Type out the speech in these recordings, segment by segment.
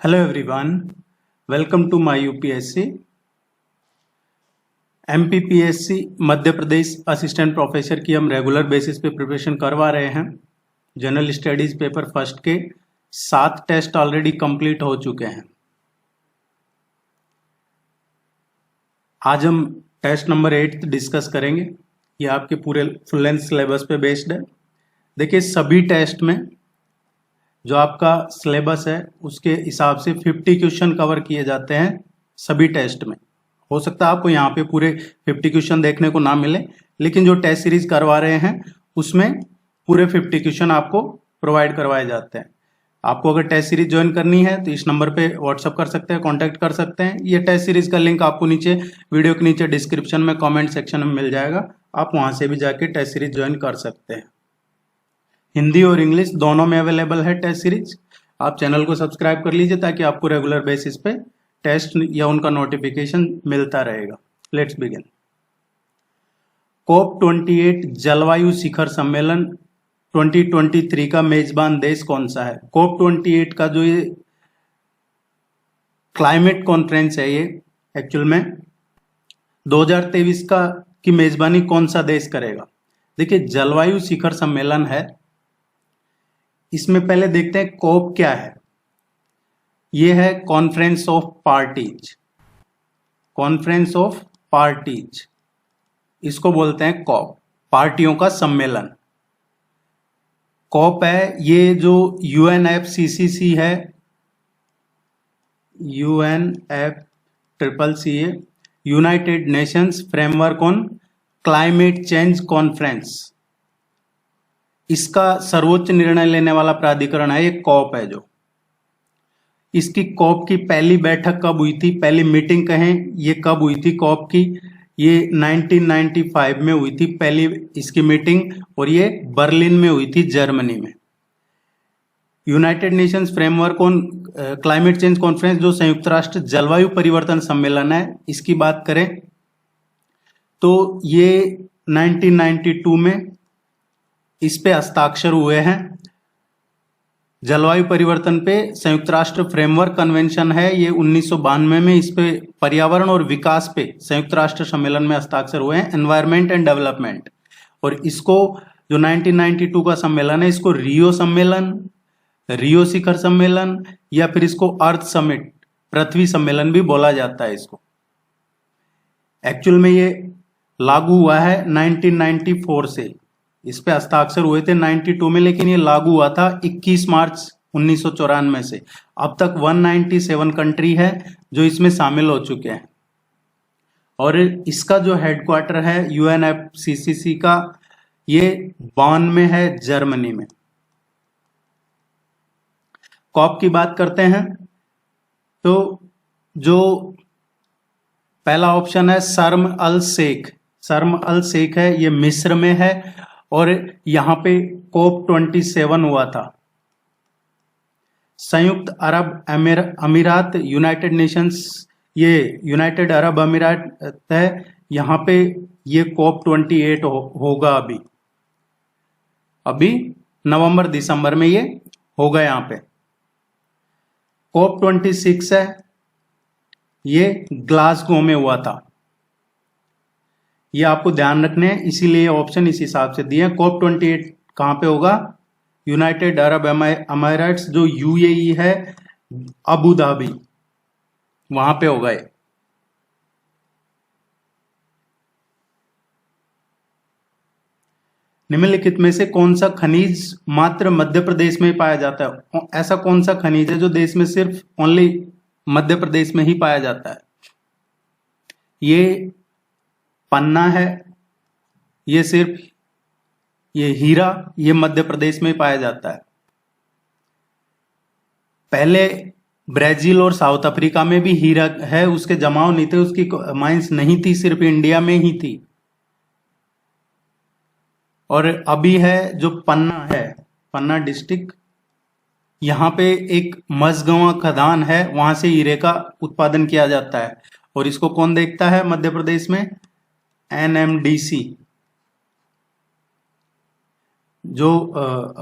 Hello everyone, welcome to my UPSC MPPSC Madhya Pradesh assistant professor की हम regular basis पे preparation करवा रहे हैं। जनरल स्टडीज पेपर फर्स्ट के 7 टेस्ट ऑलरेडी कंप्लीट हो चुके हैं। आज हम टेस्ट नंबर 8 डिस्कस करेंगे। ये आपके पूरे फुल लेंथ सिलेबस पे बेस्ड है। देखिए, सभी टेस्ट में जो आपका सिलेबस है उसके हिसाब से 50 क्वेश्चन कवर किए जाते हैं सभी टेस्ट में। हो सकता है आपको यहाँ पे पूरे 50 क्वेश्चन देखने को ना मिले, लेकिन जो टेस्ट सीरीज करवा रहे हैं उसमें पूरे 50 क्वेश्चन आपको प्रोवाइड करवाए जाते हैं। आपको अगर टेस्ट सीरीज ज्वाइन करनी है तो इस नंबर पे व्हाट्सअप कर सकते हैं, कॉन्टैक्ट कर सकते हैं। ये टेस्ट सीरीज का लिंक आपको नीचे वीडियो के नीचे डिस्क्रिप्शन में कॉमेंट सेक्शन में मिल जाएगा। आप वहां से भी जाके टेस्ट सीरीज ज्वाइन कर सकते हैं। हिंदी और इंग्लिश दोनों में अवेलेबल है टेस्ट सीरीज। आप चैनल को सब्सक्राइब कर लीजिए ताकि आपको रेगुलर बेसिस पे टेस्ट या उनका नोटिफिकेशन मिलता रहेगा। Let's begin. COP 28 जलवायु शिखर सम्मेलन 2023 का मेजबान देश कौन सा है? COP 28 का जो ये क्लाइमेट कॉन्फ्रेंस है, ये एक्चुअल में 2023 का की मेजबानी कौन सा देश करेगा? देखिए, जलवायु शिखर सम्मेलन है। इसमें पहले देखते हैं कोप क्या है। ये है conference of parties. Conference of parties इसको बोलते हैं कॉप, पार्टियों का सम्मेलन। कॉप है ये जो UNFCCC है, UNFCCC है, United Nations framework on climate change conference. इसका सर्वोच्च निर्णय लेने वाला प्राधिकरण है ये कॉप है। जो इसकी कॉप की पहली बैठक कब हुई थी, पहली मीटिंग कहें, ये कब हुई थी कॉप की? ये 1995 में हुई थी पहली इसकी मीटिंग, और ये बर्लिन में हुई थी, जर्मनी में। United Nations framework on climate change conference जो संयुक्त राष्ट्र जलवायु परिवर्तन सम्मेलन है, इसकी बात करें तो ये 1992 में इस पे हस्ताक्षर हुए हैं। जलवायु परिवर्तन पे संयुक्त राष्ट्र फ्रेमवर्क कन्वेंशन है, ये 1992 में इस पे पर्यावरण और विकास पे संयुक्त राष्ट्र सम्मेलन में हस्ताक्षर हुए हैं, एनवायरमेंट एंड डेवलपमेंट। और इसको जो 1992 का सम्मेलन है, इसको रियो सम्मेलन, रियो शिखर सम्मेलन, या फिर इसको अर्थ समिट, पृथ्वी सम्मेलन भी बोला जाता है इसको। एक्चुअल में ये लागू हुआ है 1994 से। इस पे हस्ताक्षर हुए थे 92 में, लेकिन ये लागू हुआ था 21 मार्च 1994 से। अब तक 197 कंट्री है जो इसमें शामिल हो चुके हैं। और इसका जो हेडक्वार्टर है UNFCCC का, ये बॉन में है, जर्मनी में। कॉप की बात करते हैं तो जो पहला ऑप्शन है शर्म अल शेख। शर्म अल शेख है, ये मिस्र में है, और यहां पे COP 27 हुआ था। संयुक्त अरब अमीरात, यूनाइटेड नेशंस, ये यूनाइटेड अरब अमीरात है, यहां पे ये COP 28 होगा। अभी नवंबर दिसंबर में ये होगा। यहाँ पे COP 26 है, ये ग्लासगो में हुआ था। ये आपको ध्यान रखने हैं, इसीलिए ऑप्शन इस हिसाब से दिए। COP 28 कहां पे होगा? यूनाइटेड अरब अमीराट्स जो UAE है, अबू धाबी, वहां पे होगा ये। निम्नलिखित में से कौन सा खनिज मात्र मध्य प्रदेश में पाया जाता है? ऐसा कौन सा खनिज है जो देश में सिर्फ ओनली मध्य प्रदेश में ही पाया जाता है? ये पन्ना है, ये सिर्फ ये हीरा, ये मध्य प्रदेश में पाया जाता है। पहले ब्राजील और साउथ अफ्रीका में भी हीरा है, उसके जमाव नहीं थे, उसकी माइंस नहीं थी, सिर्फ इंडिया में ही थी। और अभी है जो पन्ना है, पन्ना डिस्ट्रिक्ट, यहाँ पे एक मझगंवा खदान है, वहां से हीरे का उत्पादन किया जाता है। और इसको कौन देखता है मध्य प्रदेश में? NMDC, जो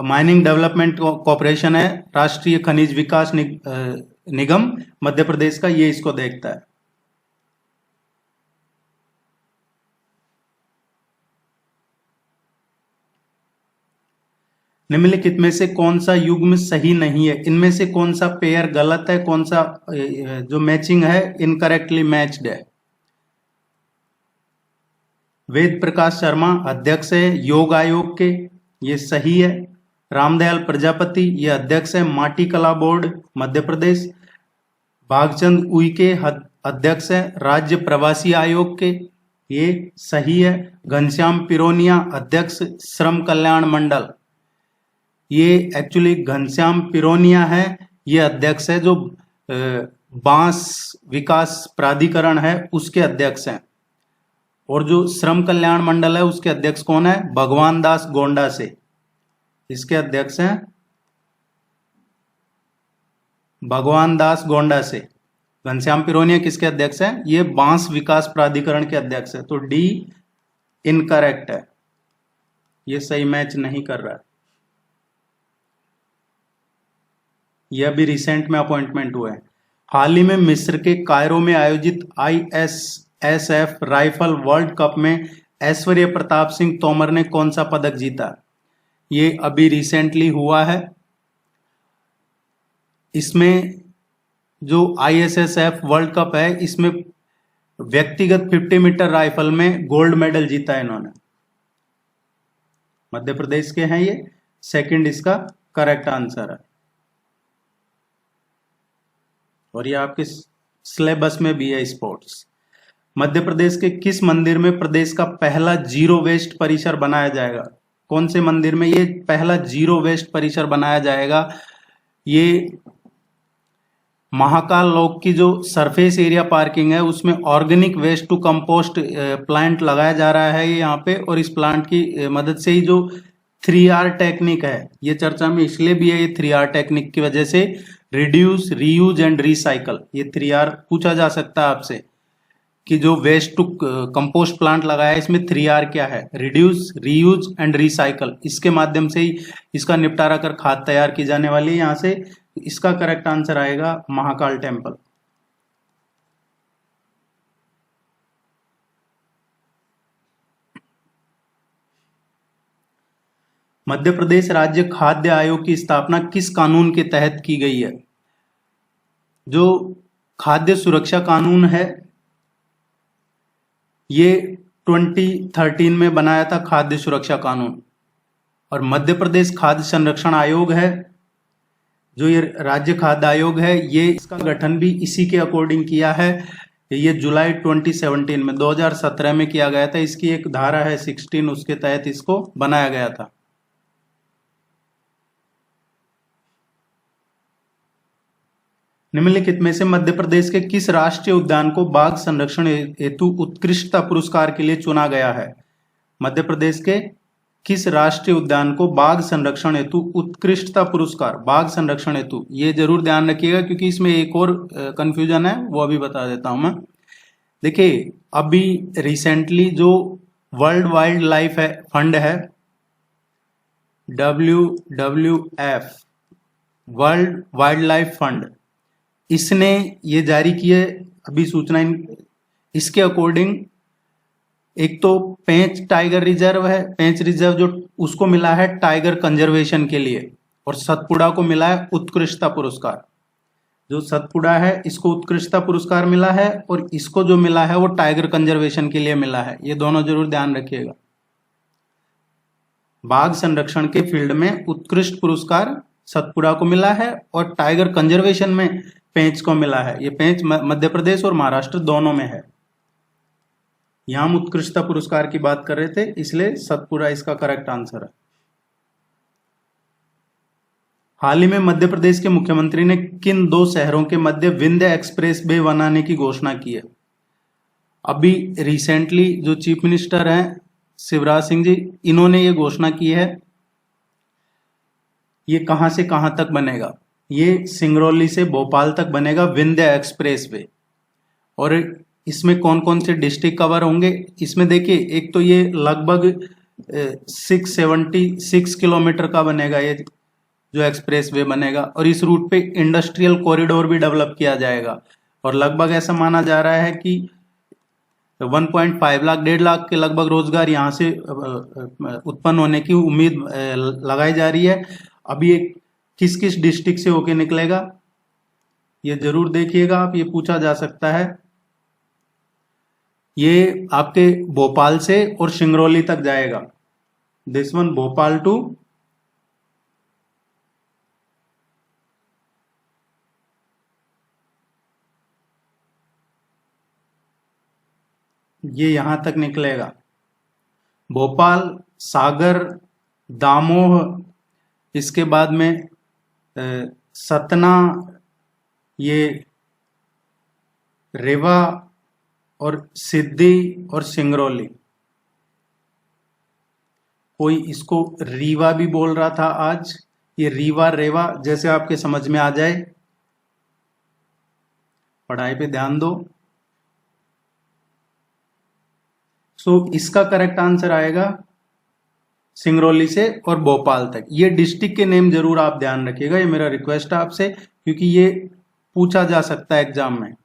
माइनिंग डेवलपमेंट कॉर्पोरेशन है, राष्ट्रीय खनिज विकास निगम मध्य प्रदेश का, ये इसको देखता है। निम्नलिखित में से कौन सा युग्म सही नहीं है? इनमें से कौन सा पेयर गलत है, कौन सा जो मैचिंग है इनकरेक्टली मैच्ड है? वेद प्रकाश शर्मा अध्यक्ष है योग आयोग के, ये सही है। रामदयाल प्रजापति ये अध्यक्ष है माटी कला बोर्ड मध्य प्रदेश। भागचंद उइके अध्यक्ष है राज्य प्रवासी आयोग के, ये सही है। घनश्याम पिरोनिया अध्यक्ष श्रम कल्याण मंडल, ये एक्चुअली घनश्याम पिरोनिया है, ये अध्यक्ष है जो बांस विकास प्राधिकरण है उसके अध्यक्ष हैं। और जो श्रम कल्याण मंडल है उसके अध्यक्ष कौन है? भगवान दास गोंडा से, इसके अध्यक्ष हैं भगवान दास गोंडा से। घनश्याम पिरोनिया किसके अध्यक्ष हैं? ये बांस विकास प्राधिकरण के अध्यक्ष है। तो डी इनकरेक्ट है, ये सही मैच नहीं कर रहा है। यह भी रिसेंट में अपॉइंटमेंट हुआ है। हाल ही में मिस्र के कायरो में आयोजित ISSF राइफल वर्ल्ड कप में ऐश्वर्य प्रताप सिंह तोमर ने कौन सा पदक जीता? ये अभी रिसेंटली हुआ है। इसमें जो ISSF वर्ल्ड कप है इसमें व्यक्तिगत 50 मीटर राइफल में गोल्ड मेडल जीता है इन्होंने। मध्य प्रदेश के हैं ये, सेकंड इसका करेक्ट आंसर है। और ये आपके सिलेबस में भी है स्पोर्ट्स। मध्य प्रदेश के किस मंदिर में प्रदेश का पहला जीरो वेस्ट परिसर बनाया जाएगा? कौन से मंदिर में ये पहला जीरो वेस्ट परिसर बनाया जाएगा? ये महाकाल लोक की जो सरफेस एरिया पार्किंग है उसमें organic waste to compost plant लगाया जा रहा है यहाँ पे। और इस प्लांट की मदद से ही जो 3R टेक्निक है, ये चर्चा में इसलिए भी है, ये 3R टेक्निक की वजह से रिड्यूस, रीयूज एंड रिसाइकल, ये 3R पूछा जा सकता है आपसे कि जो वेस्ट टू कंपोस्ट प्लांट लगाया है इसमें 3R क्या है? Reduce, reuse and recycle. इसके माध्यम से ही इसका निपटारा कर खाद तैयार की जाने वाली है यहाँ से। इसका करेक्ट आंसर आएगा महाकाल टेम्पल। मध्य प्रदेश राज्य खाद्य आयोग की स्थापना किस कानून के तहत की गई है? जो खाद्य सुरक्षा कानून है ये 2013 में बनाया था, खाद्य सुरक्षा कानून। और मध्य प्रदेश खाद्य संरक्षण आयोग है, जो ये राज्य खाद्य आयोग है, ये इसका गठन भी इसी के अकॉर्डिंग किया है। ये जुलाई 2017 में 2017 में किया गया था। इसकी एक धारा है 16, उसके तहत इसको बनाया गया था। निम्नलिखित में से मध्य प्रदेश के किस राष्ट्रीय उद्यान को बाघ संरक्षण हेतु उत्कृष्टता पुरस्कार के लिए चुना गया है? मध्य प्रदेश के किस राष्ट्रीय उद्यान को बाघ संरक्षण हेतु उत्कृष्टता पुरस्कार, बाघ संरक्षण हेतु, ये जरूर ध्यान रखिएगा क्योंकि इसमें एक और कंफ्यूजन है, वो अभी बता देता हूं मैं। देखिए अभी रिसेंटली जो वर्ल्ड वाइल्ड लाइफ फंड है, WWF world wild life fund, इसने ये जारी किए अभी सूचना। इसके अकॉर्डिंग एक तो पेंच टाइगर रिजर्व है, पेंच रिजर्व जो उसको मिला है टाइगर कंजर्वेशन के लिए, और सतपुड़ा को मिला है उत्कृष्टता पुरस्कार। जो सतपुड़ा है इसको उत्कृष्टता पुरस्कार मिला है और इसको जो मिला है वो टाइगर कंजर्वेशन के लिए मिला है। ये दोनों जरूर ध्यान रखिएगा। बाघ संरक्षण के फील्ड में उत्कृष्ट पुरस्कार सतपुड़ा को मिला है और टाइगर कंजर्वेशन में पेंच को मिला है। ये पेंच मध्य प्रदेश और महाराष्ट्र दोनों में है। यहां हम उत्कृष्टता पुरस्कार की बात कर रहे थे, इसलिए सतपुड़ा इसका करेक्ट आंसर है। हाल ही में मध्य प्रदेश के मुख्यमंत्री ने किन दो शहरों के मध्य विंध्य एक्सप्रेस वे बनाने की घोषणा की है? अभी रिसेंटली जो चीफ मिनिस्टर हैं शिवराज सिंह जी, इन्होंने ये घोषणा की है। ये कहां से कहां तक बनेगा? ये सिंगरौली से भोपाल तक बनेगा विंध्य एक्सप्रेस वे। और इसमें कौन कौन से डिस्ट्रिक्ट कवर होंगे? इसमें देखिए एक तो ये लगभग 676 किलोमीटर का बनेगा ये जो एक्सप्रेस वे बनेगा, और इस रूट पे इंडस्ट्रियल कॉरिडोर भी डेवलप किया जाएगा। और लगभग ऐसा माना जा रहा है कि 1.5 लाख 1.5 लाख के लगभग रोजगार यहाँ से उत्पन्न होने की उम्मीद लगाई जा रही है। अभी एक किस किस डिस्ट्रिक्ट से होके निकलेगा ये जरूर देखिएगा आप, ये पूछा जा सकता है। ये आपके भोपाल से और सिंगरौली तक जाएगा। दिस वन भोपाल टू ये यहां तक निकलेगा, भोपाल, सागर, दामोह, इसके बाद में सतना, ये रेवा और सिद्धि और सिंगरौली। कोई इसको रीवा भी बोल रहा था आज, ये रीवा रेवा जैसे आपके समझ में आ जाए। पढ़ाई पे ध्यान दो। इसका करेक्ट आंसर आएगा सिंगरौली से और भोपाल तक। ये डिस्ट्रिक्ट के नेम जरूर आप ध्यान रखिएगा, ये मेरा रिक्वेस्ट है आपसे, क्योंकि ये पूछा जा सकता है एग्जाम में।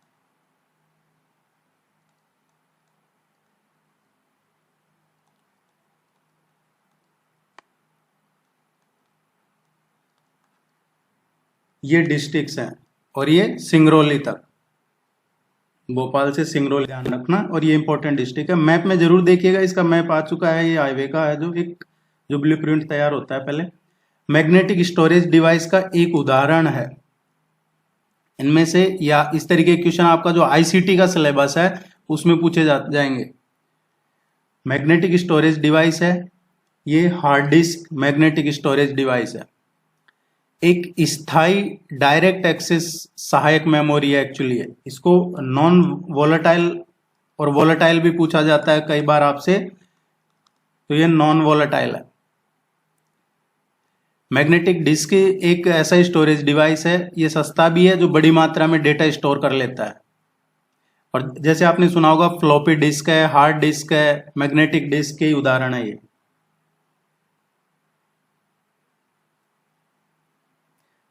ये डिस्ट्रिक्ट्स हैं और ये सिंगरौली तक, भोपाल से सिंगरौली ध्यान रखना। और ये इंपॉर्टेंट डिस्ट्रिक्ट है, मैप में जरूर देखिएगा, इसका मैप आ चुका है, ये हाईवे का है जो ब्लूप्रिंट तैयार होता है पहले। मैग्नेटिक स्टोरेज डिवाइस का एक उदाहरण है इनमें से, या इस तरीके के क्वेश्चन आपका जो आईसीटी का सिलेबस है उसमें पूछे जाएंगे। मैग्नेटिक स्टोरेज डिवाइस है, ये hard disk magnetic storage device है। एक स्थायी डायरेक्ट एक्सेस सहायक मेमोरी है एक्चुअली है। इसको नॉन वोलेटाइल और वोलेटाइल भी पूछा जाता है कई बार आपसे, तो ये नॉन वोलेटाइल है। मैग्नेटिक डिस्क एक ऐसा स्टोरेज डिवाइस है, ये सस्ता भी है, जो बड़ी मात्रा में डेटा स्टोर कर लेता है। और जैसे आपने सुना होगा फ्लॉपी डिस्क है, हार्ड डिस्क है, मैग्नेटिक डिस्क के उदाहरण है ये।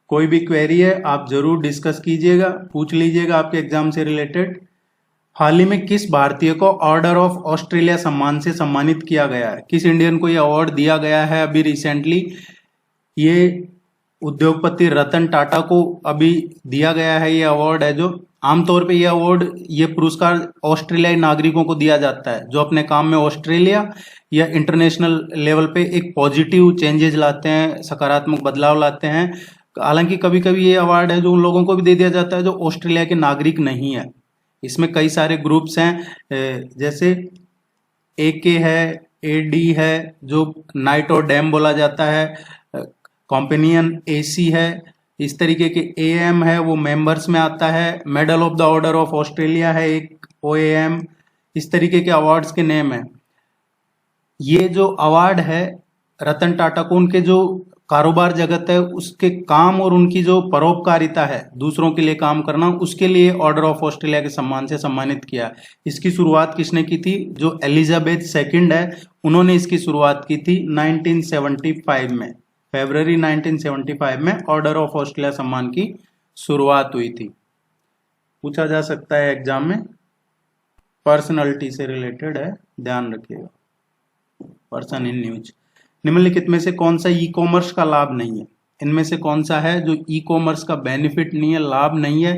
कोई भी क्वेरी है आप जरूर डिस्कस कीजिएगा, पूछ लीजिएगा आपके एग्जाम से रिलेटेड। हाल ही में किस भारतीय को ऑर्डर ऑफ ऑस्ट्रेलिया सम्मान से सम्मानित किया गया है? किस इंडियन को यह अवार्ड दिया गया है अभी रिसेंटली? ये उद्योगपति रतन टाटा को अभी दिया गया है। ये अवार्ड है जो आमतौर पे ये पुरस्कार ऑस्ट्रेलियाई नागरिकों को दिया जाता है जो अपने काम में ऑस्ट्रेलिया या इंटरनेशनल लेवल पे एक पॉजिटिव चेंजेस लाते हैं, सकारात्मक बदलाव लाते हैं। हालांकि कभी कभी ये अवार्ड है जो उन लोगों को भी दे दिया जाता है जो ऑस्ट्रेलिया के नागरिक नहीं है। इसमें कई सारे ग्रुप्स हैं, जैसे AK है, AD है जो नाइट और डैम बोला जाता है, कॉम्पेनियन AC है, इस तरीके के AM है वो मेंबर्स में आता है, medal of the order of Australia है एक OAM, इस तरीके के अवार्ड्स के नेम है। ये जो अवार्ड है रतन टाटा को उनके जो कारोबार जगत है उसके काम और उनकी जो परोपकारिता है दूसरों के लिए काम करना, उसके लिए ऑर्डर ऑफ ऑस्ट्रेलिया के सम्मान से सम्मानित किया। इसकी शुरुआत किसने की थी? जो एलिजाबेथ सेकंड है उन्होंने इसकी शुरुआत की थी 1975 में, फरवरी 1975 में ऑर्डर ऑफ ऑस्ट्रेलिया सम्मान की शुरुआत हुई थी। पूछा जा सकता है एग्जाम में, पर्सनैलिटी से रिलेटेड है, ध्यान रखिएगा। Person in news. निम्नलिखित में से कौन सा ई कॉमर्स का लाभ नहीं है? इनमें से कौन सा है जो ई कॉमर्स का बेनिफिट नहीं है, लाभ नहीं है?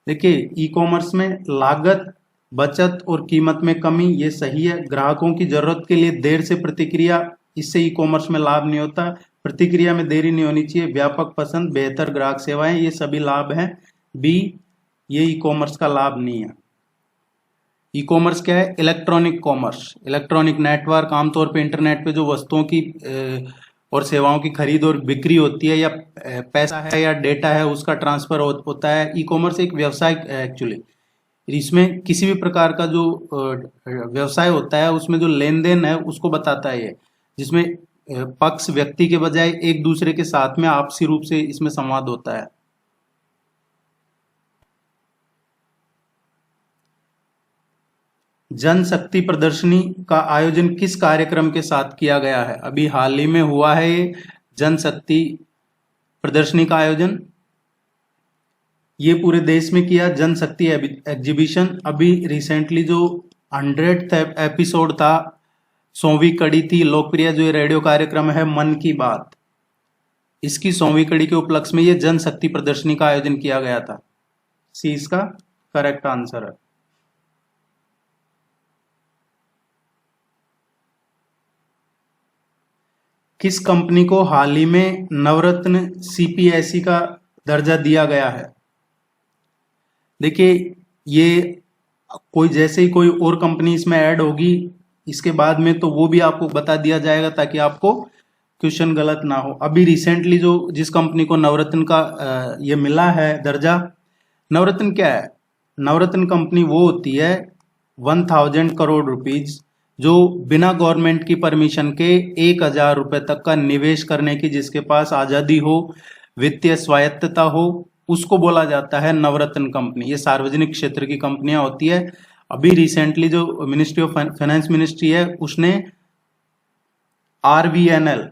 देखिए ई कॉमर्स में लागत, बचत और कीमत में कमी, ये सही है। ग्राहकों की जरूरत के लिए देर से प्रतिक्रिया, इससे ई कॉमर्स में लाभ नहीं होता। प्रतिक्रिया में देरी नहीं होनी चाहिए। व्यापक पसंद, बेहतर ग्राहक सेवाएं, ये सभी लाभ हैं। बी, ये ई कॉमर्स का लाभ नहीं है। ई कॉमर्स क्या है? इलेक्ट्रॉनिक कॉमर्स, इलेक्ट्रॉनिक नेटवर्क, आमतौर पे इंटरनेट पे जो वस्तुओं की और सेवाओं की खरीद और बिक्री होती है, या पैसा है या डेटा है उसका ट्रांसफर होता है। ई कॉमर्स एक व्यवसाय एक्चुअली, इसमें किसी भी प्रकार का जो व्यवसाय होता है उसमें जो लेन देन है उसको बताता है ये, जिसमें पक्ष व्यक्ति के बजाय एक दूसरे के साथ में आपसी रूप से इसमें संवाद होता है। जनशक्ति प्रदर्शनी का आयोजन किस कार्यक्रम के साथ किया गया है? अभी हाल ही में हुआ है ये जनशक्ति प्रदर्शनी का आयोजन ये पूरे देश में किया। जनशक्ति एग्जीबिशन, अभी रिसेंटली जो 100th एपिसोड था, 100वीं कड़ी थी लोकप्रिय जो ये रेडियो कार्यक्रम है मन की बात, इसकी 100वीं कड़ी के उपलक्ष्य में ये जनशक्ति प्रदर्शनी का आयोजन किया गया था। सी इसका करेक्ट आंसर है। किस कंपनी को हाल ही में नवरत्न सीपीएसई का दर्जा दिया गया है? देखिए, ये कोई जैसे ही कोई और कंपनी इसमें ऐड होगी इसके बाद में तो वो भी आपको बता दिया जाएगा ताकि आपको क्वेश्चन गलत ना हो। अभी रिसेंटली जो जिस कंपनी को नवरत्न का ये मिला है दर्जा, नवरत्न क्या है? नवरत्न कंपनी वो होती है 1000 करोड़ रुपीज जो बिना गवर्नमेंट की परमिशन के 1000 रुपए तक का निवेश करने की जिसके पास आजादी हो, वित्तीय स्वायत्तता हो, उसको बोला जाता है नवरत्न कंपनी। ये सार्वजनिक क्षेत्र की कंपनियां होती है। अभी रिसेंटली जो मिनिस्ट्री ऑफ फाइनेंस मिनिस्ट्री है उसने आरवीएनएल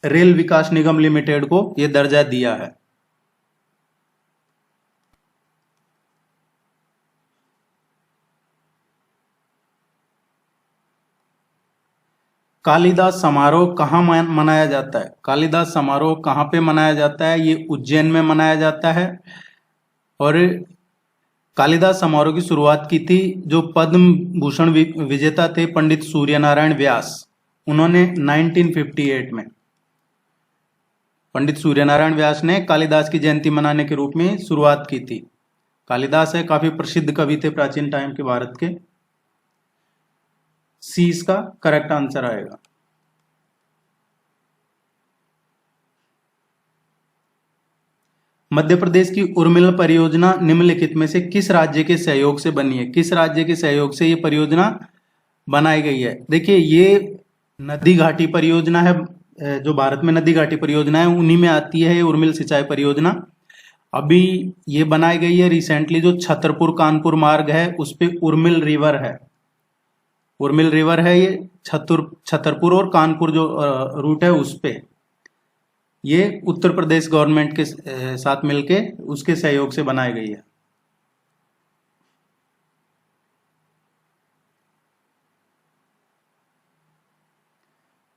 रेल विकास निगम लिमिटेड को यह दर्जा दिया है। कालिदास समारोह कहाँ मनाया जाता है? कालिदास समारोह कहाँ पे मनाया जाता है? ये उज्जैन में मनाया जाता है। और कालिदास समारोह की शुरुआत की थी जो पद्म भूषण विजेता थे पंडित सूर्यनारायण व्यास, उन्होंने 1958 में पंडित सूर्यनारायण व्यास ने कालिदास की जयंती मनाने के रूप में शुरुआत की थी। कालिदास है काफी प्रसिद्ध कवि थे प्राचीन टाइम के भारत के। सी इसका करेक्ट आंसर आएगा। मध्य प्रदेश की उर्मिला परियोजना निम्नलिखित में से किस राज्य के सहयोग से बनी है? किस राज्य के सहयोग से ये परियोजना बनाई गई है? देखिए, ये नदी घाटी परियोजना है, जो भारत में नदी घाटी परियोजना है उन्हीं में आती है उर्मिल सिंचाई परियोजना। अभी ये बनाई गई है रिसेंटली, जो छतरपुर कानपुर मार्ग है उस पे उर्मिल रिवर है। उर्मिल रिवर है ये छतरपुर और कानपुर जो रूट है उस पे, ये उत्तर प्रदेश गवर्नमेंट के साथ मिलके उसके सहयोग से बनाई गई है।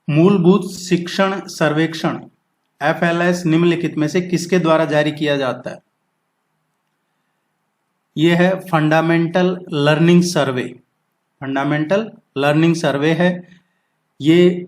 मूलभूत शिक्षण सर्वेक्षण FLS निम्नलिखित में से किसके द्वारा जारी किया जाता है? यह है फंडामेंटल लर्निंग सर्वे। फंडामेंटल लर्निंग सर्वे है ये।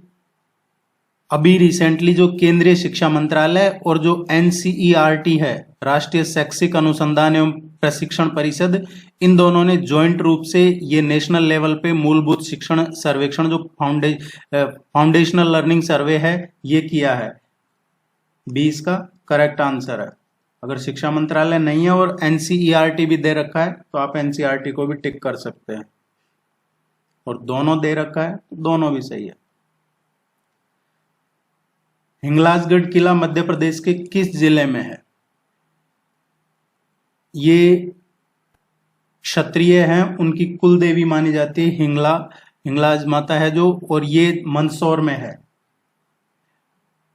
अभी रिसेंटली जो केंद्रीय शिक्षा मंत्रालय और जो NCERT है, राष्ट्रीय शैक्षिक अनुसंधान एवं प्रशिक्षण परिषद, इन दोनों ने ज्वाइंट रूप से ये नेशनल लेवल पे मूलभूत शिक्षण सर्वेक्षण जो फाउंडेशनल लर्निंग सर्वे है ये किया है। 20 का करेक्ट आंसर है। अगर शिक्षा मंत्रालय नहीं है और NCERT भी दे रखा है तो आप NCERT को भी टिक कर सकते हैं, और दोनों दे रखा है तो दोनों भी सही है। हिंगलाजगढ़ किला मध्य प्रदेश के किस जिले में है? ये क्षत्रिय हैं, उनकी कुल देवी मानी जाती है हिंगलाज माता है जो, और ये मंदसौर में है।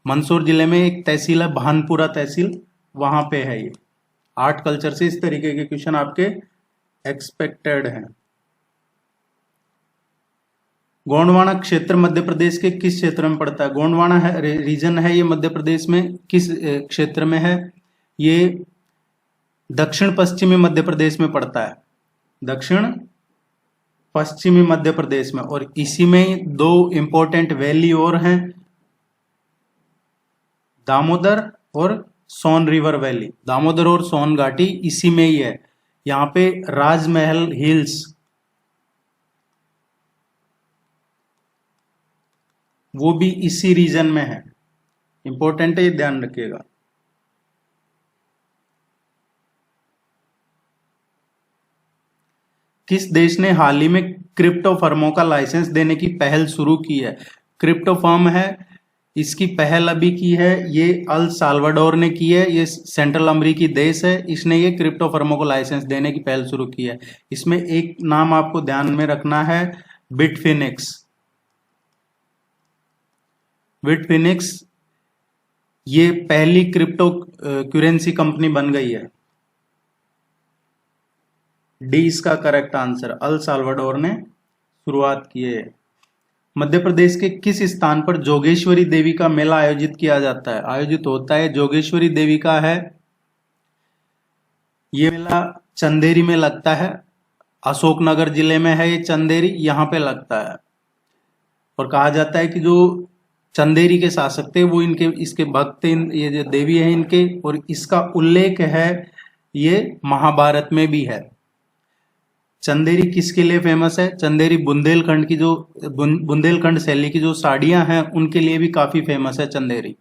मंदसौर जिले में एक तहसील है भानपुरा तहसील, वहां पे है ये। आर्ट कल्चर से इस तरीके के क्वेश्चन आपके एक्सपेक्टेड हैं। गोंडवाना क्षेत्र मध्य प्रदेश के किस क्षेत्र में पड़ता है? गोंडवाना है रीजन है ये मध्य प्रदेश में किस क्षेत्र में है? ये दक्षिण पश्चिमी मध्य प्रदेश में पड़ता है, दक्षिण पश्चिमी मध्य प्रदेश में। और इसी में दो इंपॉर्टेंट वैली और हैं, दामोदर और सोन रिवर वैली। दामोदर और सोन घाटी इसी में ही है। यहाँ पे राजमहल हिल्स वो भी इसी रीजन में है। इंपॉर्टेंट है, ये ध्यान रखिएगा। किस देश ने हाल ही में क्रिप्टो फर्मों का लाइसेंस देने की पहल शुरू की है? क्रिप्टो फर्म है, इसकी पहल अभी की है ये अल साल्वाडोर ने की है। ये सेंट्रल अमेरिकी देश है, इसने ये क्रिप्टो फर्मों को लाइसेंस देने की पहल शुरू की है। इसमें एक नाम आपको ध्यान में रखना है, बिटफिनिक्स। बिटफिनिक्स ये पहली क्रिप्टो करेंसी कंपनी बन गई है। डी इसका करेक्ट आंसर, अल साल्वाडोर ने शुरुआत की है। मध्य प्रदेश के किस स्थान पर जोगेश्वरी देवी का मेला आयोजित किया जाता है, आयोजित होता है? जोगेश्वरी देवी का है ये मेला चंदेरी में लगता है। अशोकनगर जिले में है ये चंदेरी, यहाँ पे लगता है। और कहा जाता है कि जो चंदेरी के शासक थे वो इनके इसके भक्त थे, ये जो देवी है इनके, और इसका उल्लेख है ये महाभारत में भी है। चंदेरी किसके लिए फेमस है? चंदेरी बुंदेलखंड की जो बुंदेलखंड शैली की जो साड़ियां हैं उनके लिए भी काफी फेमस है चंदेरी।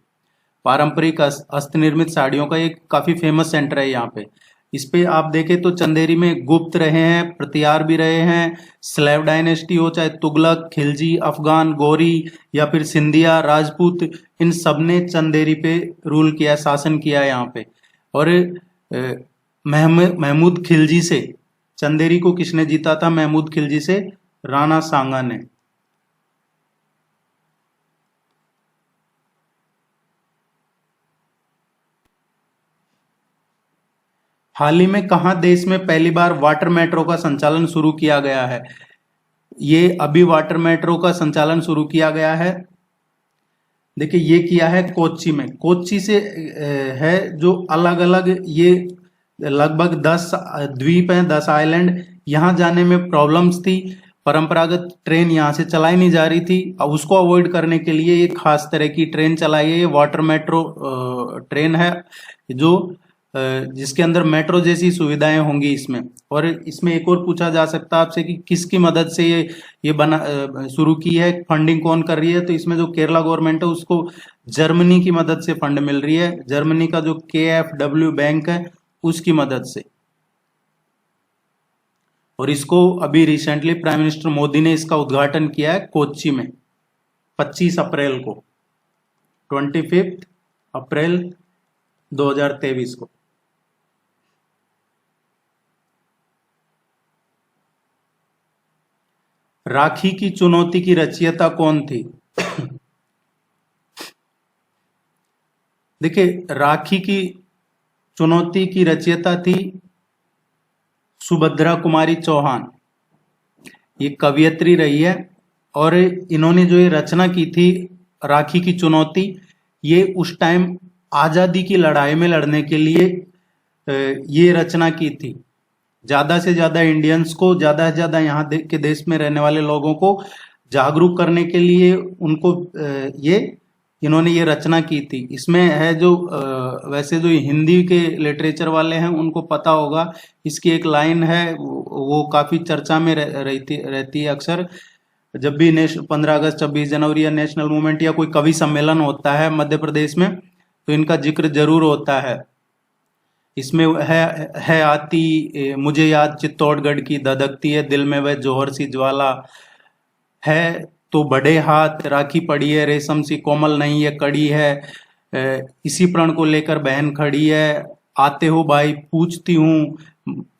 पारंपरिक हस्त निर्मित साड़ियों का एक काफी फेमस सेंटर है यहाँ पे। इस पे आप देखें तो चंदेरी में गुप्त रहे हैं, प्रतिहार भी रहे हैं, स्लेव डायनेस्टी हो, चाहे तुगलक, खिलजी, अफगान, गौरी या फिर सिंधिया, राजपूत, इन सब ने चंदेरी पे रूल किया, शासन किया है यहाँ पे। और महमूद खिलजी से चंदेरी को किसने जीता था? महमूद खिलजी से राणा सांगा ने। हाल ही में कहां देश में पहली बार वाटर मेट्रो का संचालन शुरू किया गया है? ये अभी वाटर मेट्रो का संचालन शुरू किया गया है। देखिए ये किया है कोच्चि में। कोच्चि से है जो अलग अलग ये लगभग 10 द्वीप हैं, 10 आइलैंड। यहाँ जाने में प्रॉब्लम्स थी, परंपरागत ट्रेन यहाँ से चलाई नहीं जा रही थी। अब उसको अवॉइड करने के लिए एक खास तरह की ट्रेन चलाई है, ये वाटर मेट्रो ट्रेन है, जो जिसके अंदर मेट्रो जैसी सुविधाएं होंगी इसमें। और इसमें एक और पूछा जा सकता है आपसे कि किसकी मदद से ये बना शुरू की है, फंडिंग कौन कर रही है? तो इसमें जो केरला गवर्नमेंट है उसको जर्मनी की मदद से फंड मिल रही है, जर्मनी का जो KfW बैंक है उसकी मदद से। और इसको अभी रिसेंटली प्राइम मिनिस्टर मोदी ने इसका उद्घाटन किया है कोच्चि में 25 अप्रैल को, 25 अप्रैल 2023 को। राखी की चुनौती की रचयिता कौन थी? देखिए राखी की चुनौती की रचयिता थी सुभद्रा कुमारी चौहान। ये कवियत्री रही है और इन्होंने जो ये रचना की थी राखी की चुनौती, ये उस टाइम आजादी की लड़ाई में लड़ने के लिए ये रचना की थी। ज्यादा से ज्यादा इंडियंस को, ज्यादा से ज्यादा यहाँ के देश में रहने वाले लोगों को जागरूक करने के लिए उनको इन्होंने ये रचना की थी। इसमें है जो वैसे जो हिंदी के लिटरेचर वाले हैं उनको पता होगा, इसकी एक लाइन है वो काफी चर्चा में रहती है अक्सर। जब भी 15 अगस्त, 26 जनवरी या नेशनल मूवमेंट या कोई कवि सम्मेलन होता है मध्य प्रदेश में, तो इनका जिक्र जरूर होता है। इसमें है आती मुझे याद चित्तौड़गढ़ की, धधकती है दिल में वह जौहर सी ज्वाला, है तो बड़े हाथ राखी पड़ी है, रेशम सी कोमल नहीं ये कड़ी है, इसी प्रण को लेकर बहन खड़ी है, आते हो भाई पूछती हूँ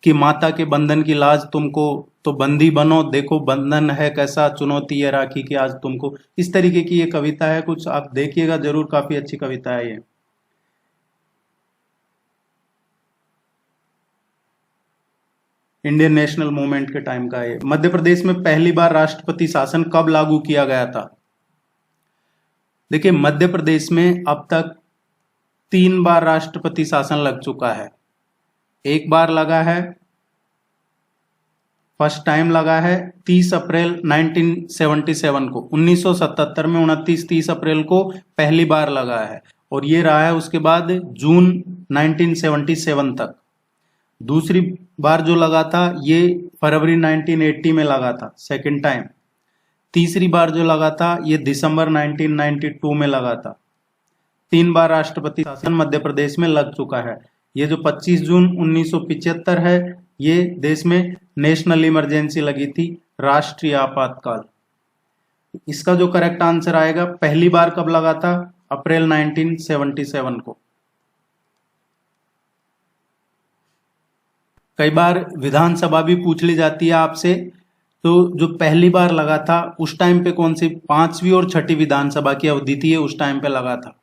कि माता के बंधन की लाज तुमको, तो बंदी बनो देखो बंधन है कैसा, चुनौती है राखी की आज तुमको। इस तरीके की ये कविता है, कुछ आप देखिएगा जरूर, काफी अच्छी कविता है ये। इंडियन नेशनल मूवमेंट के टाइम का है। मध्य प्रदेश में पहली बार राष्ट्रपति शासन कब लागू किया गया था? देखिए मध्य प्रदेश में अब तक 3 बार राष्ट्रपति शासन लग चुका है। एक बार लगा है, फर्स्ट टाइम लगा है 30 अप्रैल 1977 को, 1977 में 29-30 अप्रैल को पहली बार लगा है, और ये रहा है उसके बाद जून 1977 तक। दूसरी बार जो लगा था ये फरवरी 1980 में लगा था, सेकंड टाइम। तीसरी बार जो लगा था ये दिसंबर 1992 में लगा था। 3 बार राष्ट्रपति शासन मध्य प्रदेश में लग चुका है। ये जो 25 जून 1975 है, ये देश में नेशनल इमरजेंसी लगी थी, राष्ट्रीय आपातकाल। इसका जो करेक्ट आंसर आएगा, पहली बार कब लगा था? अप्रैल 1977 को। कई बार विधानसभा भी पूछ ली जाती है आपसे, तो जो पहली बार लगा था उस टाइम पे कौन सी 5वीं और 6ठी विधानसभा की अवधि थी, उस टाइम पे लगा था।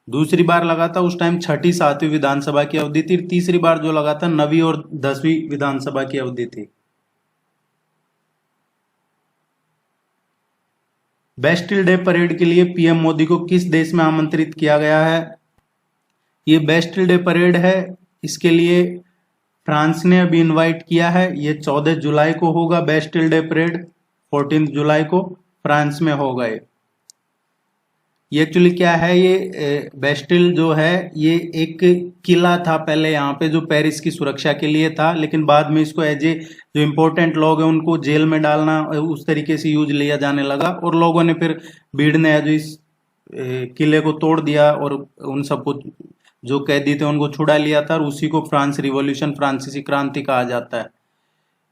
दूसरी बार लगा था उस टाइम छठी सातवीं विधानसभा की अवधि थी। तीसरी बार जो लगा था 9वीं और 10वीं विधानसभा की अवधि थी। बेस्टिल डे परेड के लिए पीएम मोदी को किस देश में आमंत्रित किया गया है? ये बेस्टिल डे परेड है, इसके लिए फ्रांस ने अभी इनवाइट किया है। ये 14 जुलाई को होगा बेस्टिल डे परेड, 14 जुलाई को फ्रांस में होगा। ये एक्चुअली क्या है, ये बेस्टिल जो है ये एक किला था पहले यहाँ पे, जो पेरिस की सुरक्षा के लिए था, लेकिन बाद में इसको एज ए जो इम्पोर्टेंट लोग हैं उनको जेल में डालना उस तरीके से यूज लिया जाने लगा, और लोगों ने फिर भीड़ ने जो इस किले को तोड़ दिया और उन सबको जो कैदी थे उनको छुड़ा लिया था, और उसी को फ्रांस रिवॉल्यूशन, फ्रांसीसी क्रांति कहा जाता है।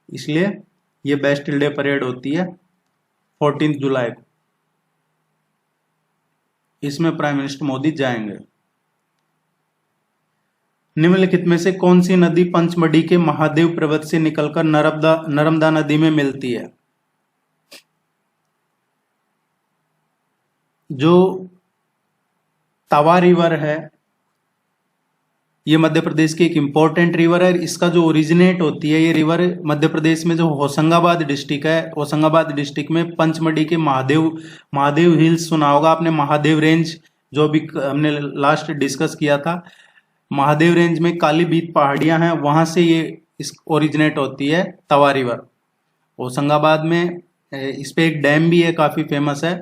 इसलिए ये बेस्टिल डे परेड होती है 14 जुलाई को। इसमें प्राइम मिनिस्टर मोदी जाएंगे। निम्नलिखित में से कौन सी नदी पंचमढ़ी के महादेव पर्वत से निकलकर नर्मदा नदी में मिलती है? जो तवा रिवर है ये मध्य प्रदेश की एक इंपॉर्टेंट रिवर है। इसका जो ओरिजिनेट होती है ये रिवर मध्य प्रदेश में जो होशंगाबाद डिस्ट्रिक्ट है, होशंगाबाद डिस्ट्रिक्ट में पंचमढ़ी के महादेव हिल्स सुना होगा आपने, महादेव रेंज जो अभी हमने लास्ट डिस्कस किया था। महादेव रेंज में काली बीत पहाड़ियां हैं, वहां से ये इस ओरिजिनेट होती है तवा रिवर। होशंगाबाद में इस पे एक डैम भी है, काफी फेमस है,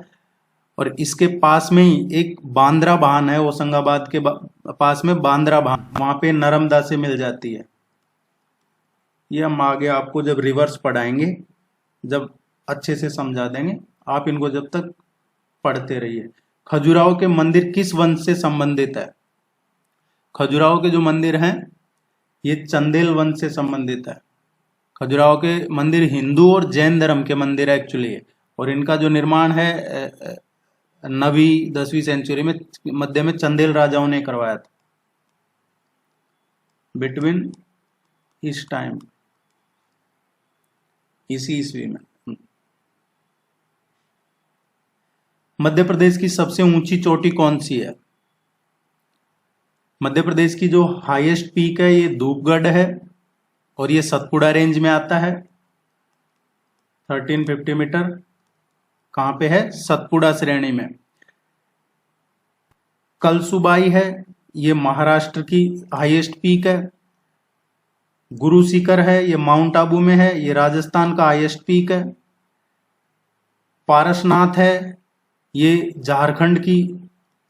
और इसके पास में ही एक बांद्रा बांध है, होशंगाबाद के पास में बांद्रा बांध, वहां पे नर्मदा से मिल जाती है। ये हम आगे आपको जब रिवर्स पढ़ाएंगे, जब अच्छे से समझा देंगे, आप इनको जब तक पढ़ते रहिए। खजुराहो के मंदिर किस वंश से संबंधित है? खजुराहो के जो मंदिर हैं ये चंदेल वंश से संबंधित है। खजुराहो के मंदिर हिंदू और जैन धर्म के मंदिर है एक्चुअली, और इनका जो निर्माण है 9वीं 10वीं सेंचुरी में मध्य में चंदेल राजाओं ने करवाया था, बिटवीन इस टाइम, इसी ईस्वी में। मध्य प्रदेश की सबसे ऊंची चोटी कौन सी है? मध्य प्रदेश की जो हाईएस्ट पीक है ये धूपगढ़ है, और ये सतपुड़ा रेंज में आता है, 1350 मीटर। कहां पे है? सतपुड़ा श्रेणी में। कलसुबाई है, ये महाराष्ट्र की हाईएस्ट पीक है। गुरु शिखर है, ये माउंट आबू में है, ये राजस्थान का हाईएस्ट पीक है। पारसनाथ है, ये झारखंड की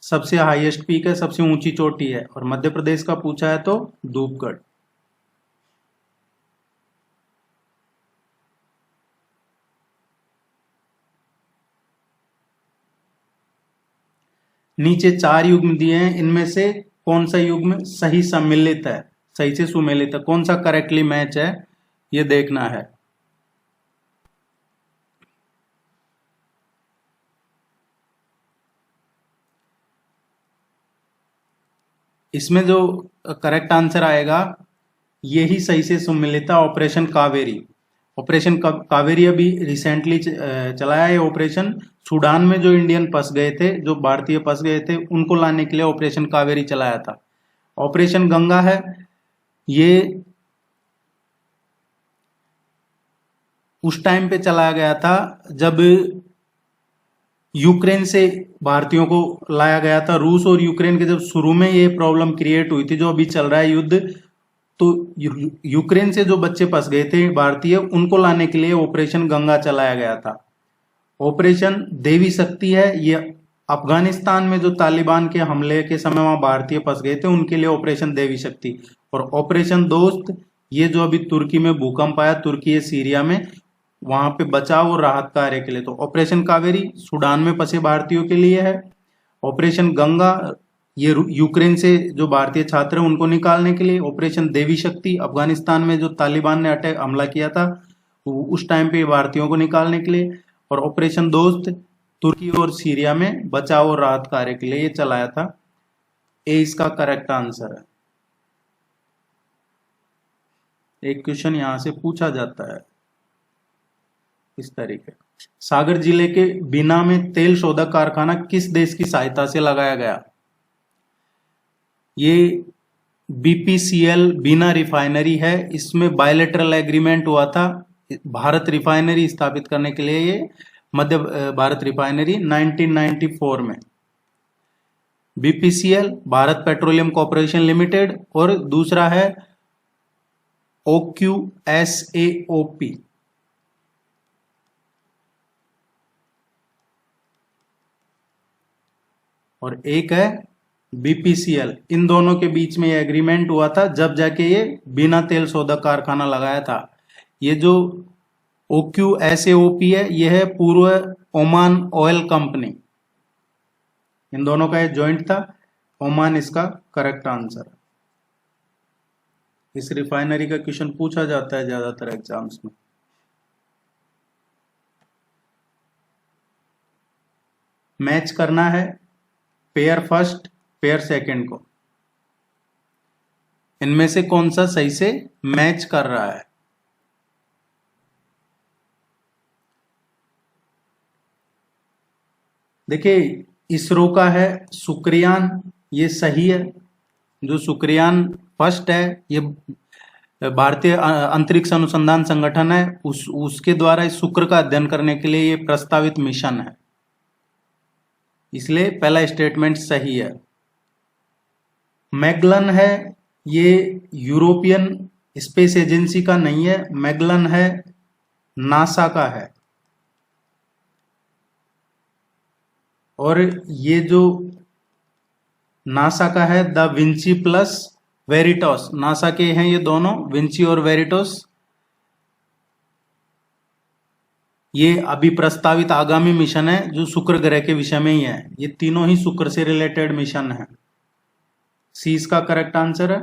सबसे हाईएस्ट पीक है, सबसे ऊंची चोटी है। और मध्य प्रदेश का पूछा है तो धूपगढ़। नीचे 4 युग्म दिए हैं, इनमें से कौन सा युग्म सही सम्मिलित है, सही से सुमेलित है, कौन सा करेक्टली मैच है, ये देखना है। इसमें जो करेक्ट आंसर आएगा यही सही से सुमेलित है, ऑपरेशन कावेरी। ऑपरेशन कावेरी अभी रिसेंटली चलाया है ऑपरेशन। सूडान में जो इंडियन फंस गए थे, जो भारतीय फंस गए थे, उनको लाने के लिए ऑपरेशन कावेरी चलाया था। ऑपरेशन गंगा है, ये उस टाइम पे चलाया गया था जब यूक्रेन से भारतीयों को लाया गया था। रूस और यूक्रेन के जब शुरू में ये प्रॉब्लम क्रिएट हुई थी, जो अभी चल रहा है युद्ध, तो यूक्रेन से जो बच्चे फंस गए थे भारतीय, उनको लाने के लिए ऑपरेशन गंगा चलाया गया था। ऑपरेशन देवी शक्ति है, ये अफगानिस्तान में जो तालिबान के हमले के समय वहां भारतीय फंस गए थे उनके लिए ऑपरेशन देवी शक्ति। और ऑपरेशन दोस्त, ये जो अभी तुर्की में भूकंप आया, तुर्की सीरिया में, वहां पे बचाव और राहत कार्य के लिए। तो ऑपरेशन कावेरी सूडान में फंसे भारतीयों के लिए है। ऑपरेशन गंगा, ये यूक्रेन से जो भारतीय छात्र हैं उनको निकालने के लिए। ऑपरेशन देवी शक्ति, अफगानिस्तान में जो तालिबान ने अटैक हमला किया था उस टाइम पे भारतीयों को निकालने के लिए। और ऑपरेशन दोस्त, तुर्की और सीरिया में बचाव और राहत कार्य के लिए ये चलाया था। ए इसका करेक्ट आंसर है। एक क्वेश्चन यहां से पूछा जाता है इस तरीके। सागर जिले के बीना में तेल शोधक कारखाना किस देश की सहायता से लगाया गया? ये बीपीसीएल बीना रिफाइनरी है, इसमें बायलैटरल एग्रीमेंट हुआ था भारत रिफाइनरी स्थापित करने के लिए, ये मध्य भारत रिफाइनरी 1994 में। BPCL Bharat petroleum corporation limited, और दूसरा है OQSAOP। और एक है बीपीसीएल। इन दोनों के बीच में ये एग्रीमेंट हुआ था, जब जाके ये बिना तेल शोधक कारखाना लगाया था। ये जो OQSAOP है, ये है पूर्व ओमान ऑयल कंपनी। इन दोनों का ये जॉइंट था। ओमान इसका करेक्ट आंसर है। इस रिफाइनरी का क्वेश्चन पूछा जाता है ज्यादातर एग्जाम्स में। मैच करना है पेयर फर्स्ट पेयर सेकंड को। इनमें से कौन सा सही से मैच कर रहा है? देखिए, इसरो का है शुक्रयान, ये सही है। जो शुक्रयान फर्स्ट है, ये भारतीय अंतरिक्ष अनुसंधान संगठन है, उसके द्वारा इस शुक्र का अध्ययन करने के लिए ये प्रस्तावित मिशन है, इसलिए पहला स्टेटमेंट सही है। मैगलन है, ये यूरोपियन स्पेस एजेंसी का नहीं है, मैगलन है नासा का है। और ये जो नासा का है द विंची प्लस वेरिटोस, नासा के हैं ये दोनों, विंची और वेरिटोस। ये अभी प्रस्तावित आगामी मिशन है जो शुक्र ग्रह के विषय में ही है। ये तीनों ही शुक्र से रिलेटेड मिशन है। सी इसका करेक्ट आंसर है।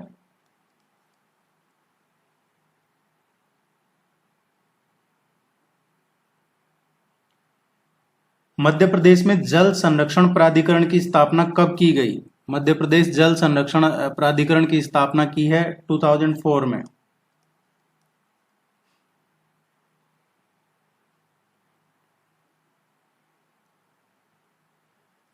मध्य प्रदेश में जल संरक्षण प्राधिकरण की स्थापना कब की गई? मध्य प्रदेश जल संरक्षण प्राधिकरण की स्थापना की है 2004 में।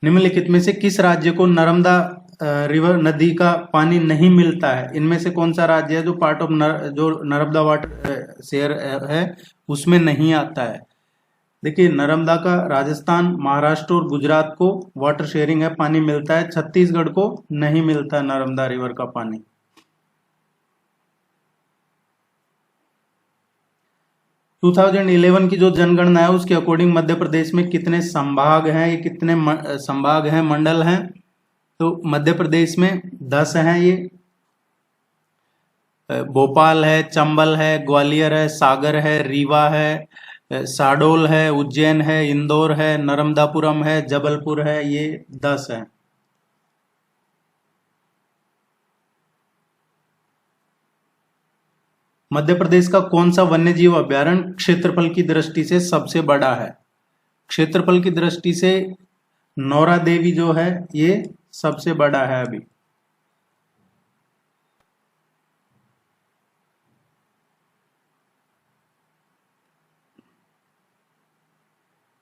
निम्नलिखित में से किस राज्य को नर्मदा रिवर नदी का पानी नहीं मिलता है? इनमें से कौन सा राज्य है जो पार्ट ऑफ जो नर्मदा वाटर शेयर है उसमें नहीं आता है? देखिए, नर्मदा का राजस्थान, महाराष्ट्र और गुजरात को वाटर शेयरिंग है, पानी मिलता है। छत्तीसगढ़ को नहीं मिलता नर्मदा रिवर का पानी। टू 2011 की जो जनगणना है उसके अकॉर्डिंग मध्य प्रदेश में कितने संभाग हैं, ये कितने संभाग हैं, मंडल हैं? तो मध्य प्रदेश में 10 हैं। ये भोपाल है, चंबल है, ग्वालियर है, सागर है, रीवा है, शहडोल है, उज्जैन है, इंदौर है, नर्मदापुरम है, जबलपुर है। ये 10 है। मध्य प्रदेश का कौन सा वन्यजीव अभ्यारण्य क्षेत्रफल की दृष्टि से सबसे बड़ा है? क्षेत्रफल की दृष्टि से नौरा देवी जो है ये सबसे बड़ा है अभी।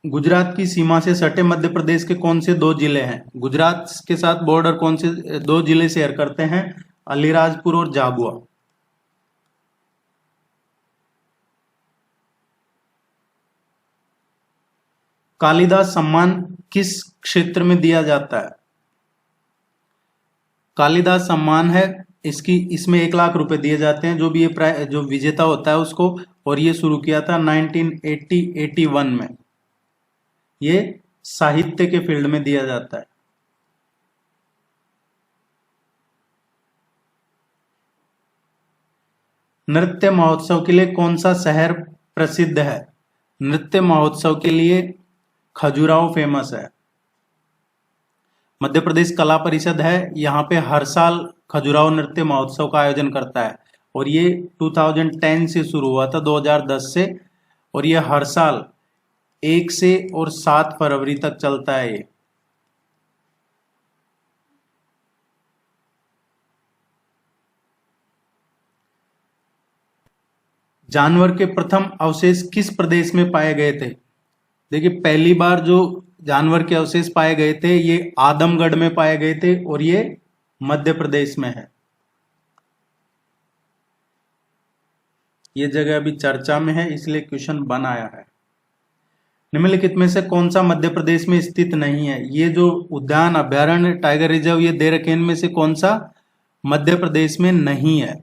गुजरात की सीमा से सटे मध्य प्रदेश के कौन से 2 जिले हैं? गुजरात के साथ बॉर्डर कौन से 2 जिले शेयर करते हैं? अलीराजपुर और झाबुआ। कालिदास सम्मान किस क्षेत्र में दिया जाता है? कालिदास सम्मान है, इसमें 1 लाख रुपए दिए जाते हैं जो भी ये जो विजेता होता है उसको। और ये शुरू किया था 1981 में। ये साहित्य के फील्ड में दिया जाता है। नृत्य महोत्सव के लिए कौन सा शहर प्रसिद्ध है? नृत्य महोत्सव के लिए खजुराहो फेमस है। मध्य प्रदेश कला परिषद है, यहाँ पे हर साल खजुराहो नृत्य महोत्सव का आयोजन करता है। और ये 2010 से शुरू हुआ था, 2010 से। और ये हर साल 1 से और 7 फरवरी तक चलता है। ये जानवर के प्रथम अवशेष किस प्रदेश में पाए गए थे? देखिए, पहली बार जो जानवर के अवशेष पाए गए थे ये आदमगढ़ में पाए गए थे, और ये मध्य प्रदेश में है। ये जगह अभी चर्चा में है, इसलिए क्वेश्चन बन आया है। निम्नलिखित में से कौन सा मध्य प्रदेश में स्थित नहीं है? ये जो उद्यान, अभ्यारण्य, टाइगर रिजर्व ये दे रखे, इनमें से कौन सा मध्य प्रदेश में नहीं है?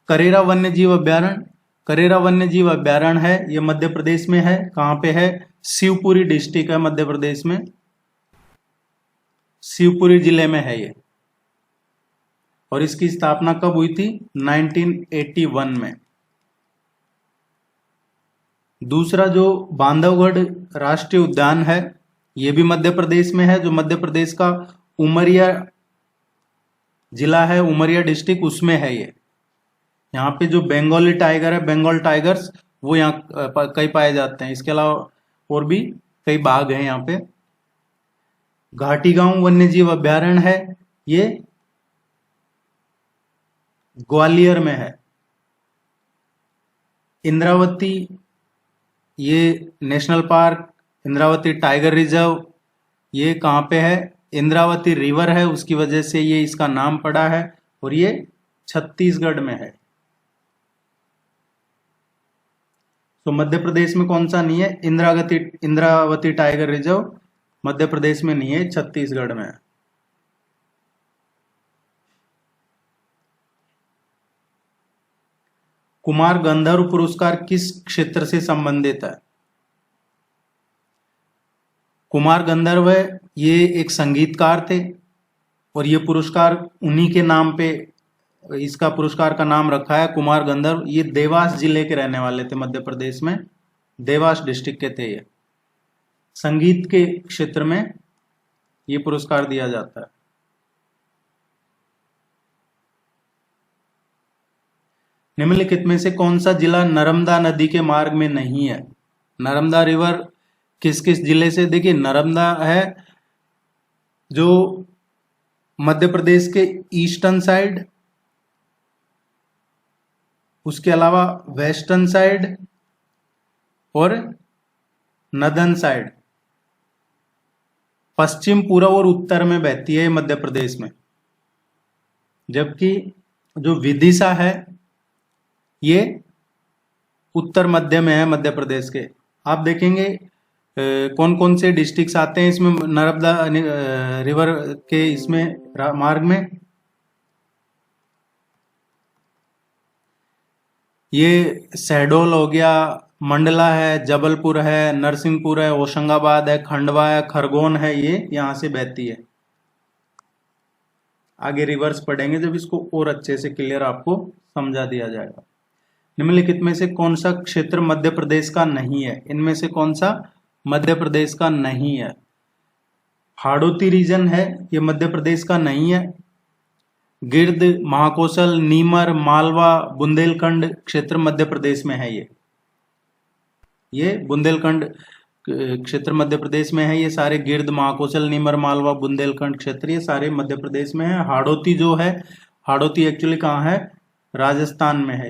करेरा वन्यजीव अभ्यारण्य, करेरा वन्यजीव अभ्यारण्य है, ये मध्य प्रदेश में है। कहां पे है? शिवपुरी डिस्ट्रिक्ट है मध्य प्रदेश में, शिवपुरी जिले में है ये। और इसकी स्थापना कब हुई थी? 1981 में। दूसरा जो बांधवगढ़ राष्ट्रीय उद्यान है, ये भी मध्य प्रदेश में है, जो मध्य प्रदेश का उमरिया जिला है, उमरिया डिस्ट्रिक्ट, उसमें है ये। यहाँ पे जो बंगाली टाइगर है, बंगाल टाइगर्स, वो यहाँ कई पाए जाते हैं। इसके अलावा और भी कई बाघ हैं यहाँ पे। घाटी गांव वन्यजीव अभ्यारण्य है, ये ग्वालियर में है। इंद्रावती, ये national park, Indravati tiger reserve, ये कहाँ पे है? इंद्रावती रिवर है, उसकी वजह से ये इसका नाम पड़ा है, और ये छत्तीसगढ़ में है। तो मध्य प्रदेश में कौन सा नहीं है? इंद्रावती टाइगर रिजर्व मध्य प्रदेश में नहीं है, छत्तीसगढ़ में है। कुमार गंधर्व पुरस्कार किस क्षेत्र से संबंधित है? कुमार गंधर्व है, ये एक संगीतकार थे, और ये पुरस्कार उन्हीं के नाम पे, इसका पुरस्कार का नाम रखा है कुमार गंधर्व। ये देवास जिले के रहने वाले थे, मध्य प्रदेश में देवास डिस्ट्रिक्ट के थे ये। संगीत के क्षेत्र में ये पुरस्कार दिया जाता है। निम्नलिखित में से कौन सा जिला नर्मदा नदी के मार्ग में नहीं है? नर्मदा रिवर किस किस जिले से? देखिए, नर्मदा है जो मध्य प्रदेश के ईस्टर्न साइड, उसके अलावा वेस्टर्न साइड और नदर्न साइड, पश्चिम, पूर्व और उत्तर में बहती है मध्य प्रदेश में। जबकि जो विदिशा है ये उत्तर मध्य में है मध्य प्रदेश के। आप देखेंगे कौन कौन से डिस्ट्रिक्ट्स आते हैं इसमें, नर्मदा रिवर के इसमें मार्ग में। ये शहडोल हो गया, मंडला है, जबलपुर है, नरसिंहपुर है, होशंगाबाद है, खंडवा है, खरगोन है, ये यहां से बहती है। आगे रिवर्स पढ़ेंगे जब इसको और अच्छे से क्लियर आपको समझा दिया जाएगा। निम्नलिखित में से कौन सा क्षेत्र मध्य प्रदेश का नहीं है? इनमें से कौन सा मध्य प्रदेश का नहीं है? हाड़ौती रीजन है, ये मध्य प्रदेश का नहीं है। गिर्द, महाकौशल, नीमर, मालवा, बुंदेलखंड क्षेत्र मध्य प्रदेश में है। ये बुंदेलखंड क्षेत्र मध्य प्रदेश में है। ये सारे गिर्द, महाकौशल, नीमर, मालवा, बुंदेलखंड क्षेत्र ये सारे मध्य प्रदेश में है। हाड़ौती जो है, हाड़ौती एक्चुअली कहाँ है? राजस्थान में है।